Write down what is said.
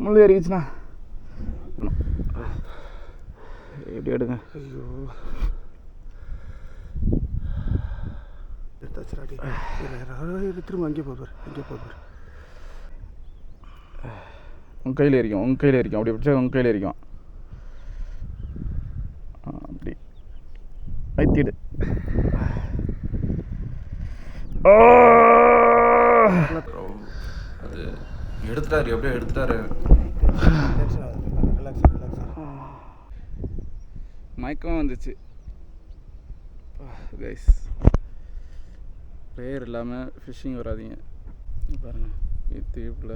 முள் ஏறிச்சுண்ணா. எப்படி எடுங்க? ஐயோ எடுத்தாச்சுராடி. திரும்ப அங்கே போவார், அங்கே போவார். உங்கள் கையில் ஏறிக்கும், உங்கள் கையில் ஏறிக்கும். அப்படி பிடிச்சா உங்கள் கையில் ஏறிக்கும். அப்படி வைத்திடு. அது எடுத்துட்டாரு, எப்படியோ எடுத்துட்டாரு. மயக்கம் வந்துச்சு கைஸ். ப்ரேயர் இல்லாமல் ஃபிஷ்ஷிங் வராதிங்க பாருங்கள். இது தீவில்